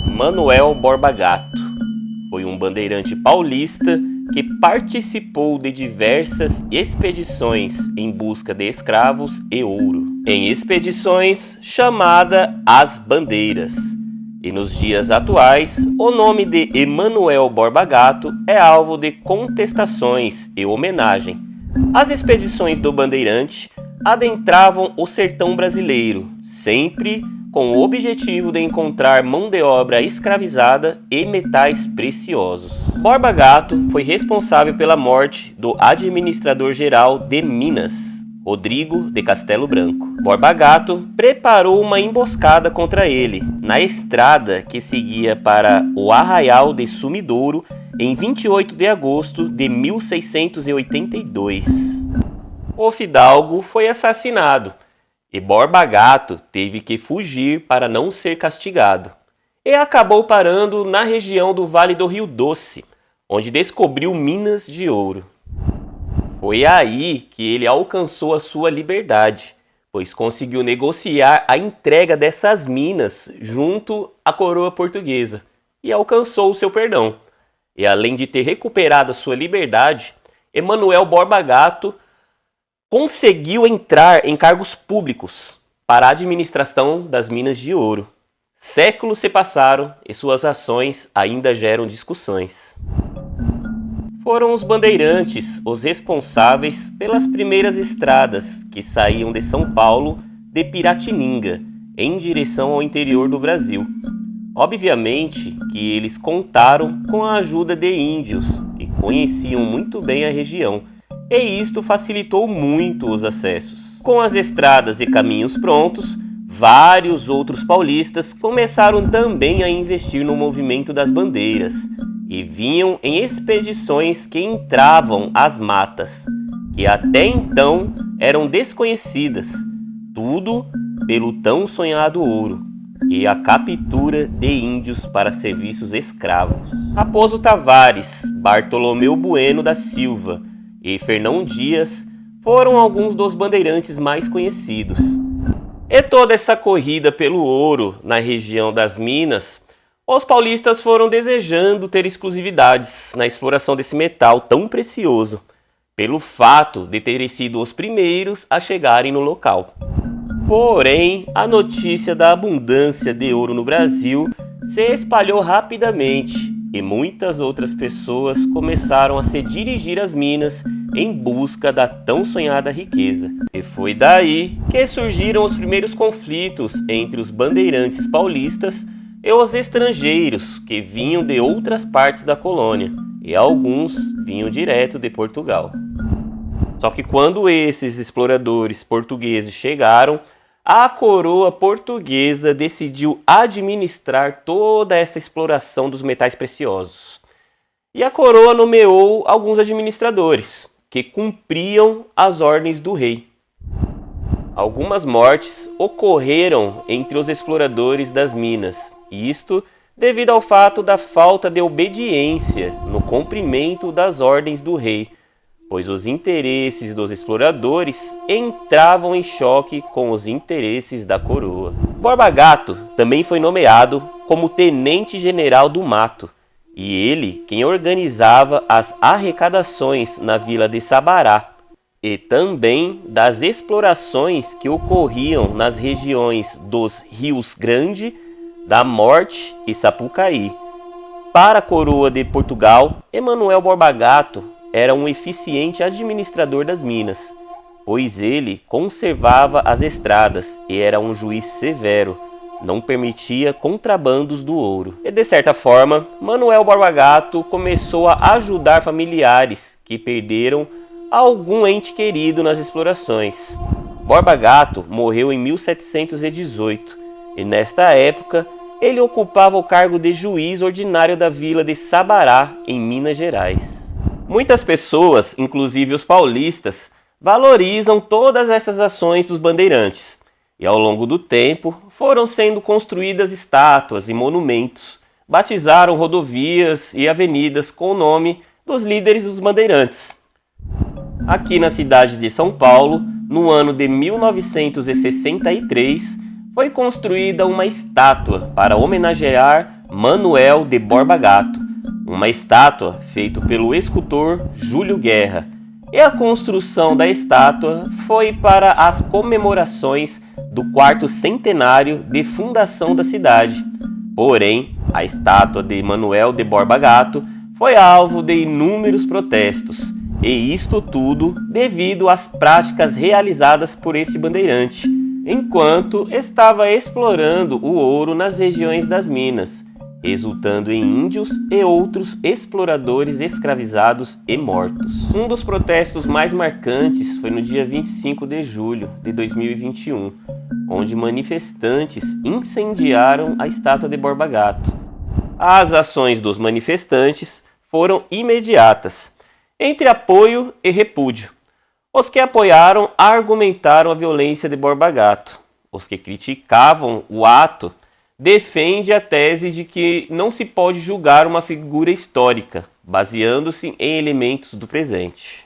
Manuel Borba Gato foi um bandeirante paulista que participou de diversas expedições em busca de escravos e ouro, em expedições chamada As Bandeiras. E nos dias atuais, o nome de Emanuel Borba Gato é alvo de contestações e homenagem. As expedições do bandeirante adentravam o sertão brasileiro, sempre com o objetivo de encontrar mão de obra escravizada e metais preciosos. Borba Gato foi responsável pela morte do administrador-geral de Minas, Rodrigo de Castelo Branco. Borba Gato preparou uma emboscada contra ele na estrada que seguia para o Arraial de Sumidouro em 28 de agosto de 1682. O fidalgo foi assassinado e Borba Gato teve que fugir para não ser castigado. E acabou parando na região do Vale do Rio Doce, onde descobriu minas de ouro. Foi aí que ele alcançou a sua liberdade, pois conseguiu negociar a entrega dessas minas junto à coroa portuguesa e alcançou o seu perdão. E além de ter recuperado a sua liberdade, Emanuel Borba Gato conseguiu entrar em cargos públicos para a administração das minas de ouro. Séculos se passaram e suas ações ainda geram discussões. Foram os bandeirantes os responsáveis pelas primeiras estradas que saíam de São Paulo de Piratininga em direção ao interior do Brasil. Obviamente que eles contaram com a ajuda de índios que conheciam muito bem a região, e isto facilitou muito os acessos. Com as estradas e caminhos prontos, vários outros paulistas começaram também a investir no movimento das bandeiras e vinham em expedições que entravam as matas, que até então eram desconhecidas, tudo pelo tão sonhado ouro e a captura de índios para serviços escravos. Raposo Tavares, Bartolomeu Bueno da Silva e Fernão Dias foram alguns dos bandeirantes mais conhecidos. E toda essa corrida pelo ouro na região das minas, os paulistas foram desejando ter exclusividades na exploração desse metal tão precioso, pelo fato de terem sido os primeiros a chegarem no local. Porém, a notícia da abundância de ouro no Brasil se espalhou rapidamente e muitas outras pessoas começaram a se dirigir às minas em busca da tão sonhada riqueza. E foi daí que surgiram os primeiros conflitos entre os bandeirantes paulistas e os estrangeiros que vinham de outras partes da colônia, e alguns vinham direto de Portugal. Só que quando esses exploradores portugueses chegaram, a coroa portuguesa decidiu administrar toda essa exploração dos metais preciosos. E a coroa nomeou alguns administradores, que cumpriam as ordens do rei. Algumas mortes ocorreram entre os exploradores das minas, isto devido ao fato da falta de obediência no cumprimento das ordens do rei, pois os interesses dos exploradores entravam em choque com os interesses da coroa. Borba Gato também foi nomeado como tenente-general do mato, e ele quem organizava as arrecadações na vila de Sabará, e também das explorações que ocorriam nas regiões dos Rios Grande, da Morte e Sapucaí. Para a coroa de Portugal, Emanuel Borba Gato era um eficiente administrador das minas, pois ele conservava as estradas e era um juiz severo, não permitia contrabandos do ouro. E de certa forma, Manuel Borba Gato começou a ajudar familiares que perderam algum ente querido nas explorações. Borba Gato morreu em 1718 e nesta época ele ocupava o cargo de juiz ordinário da vila de Sabará, em Minas Gerais. Muitas pessoas, inclusive os paulistas, valorizam todas essas ações dos bandeirantes, e ao longo do tempo foram sendo construídas estátuas e monumentos, batizaram rodovias e avenidas com o nome dos líderes dos bandeirantes. Aqui na cidade de São Paulo, no ano de 1963, foi construída uma estátua para homenagear Manuel de Borba Gato, uma estátua feita pelo escultor Júlio Guerra, e a construção da estátua foi para as comemorações do 4º centenário de fundação da cidade. Porém, a estátua de Manuel de Borba Gato foi alvo de inúmeros protestos, e isto tudo devido às práticas realizadas por este bandeirante, enquanto estava explorando o ouro nas regiões das minas, resultando em índios e outros exploradores escravizados e mortos. Um dos protestos mais marcantes foi no dia 25 de julho de 2021, onde manifestantes incendiaram a estátua de Borba Gato. As ações dos manifestantes foram imediatas, entre apoio e repúdio. Os que apoiaram argumentaram a violência de Borba Gato. Os que criticavam o ato defendem a tese de que não se pode julgar uma figura histórica, baseando-se em elementos do presente.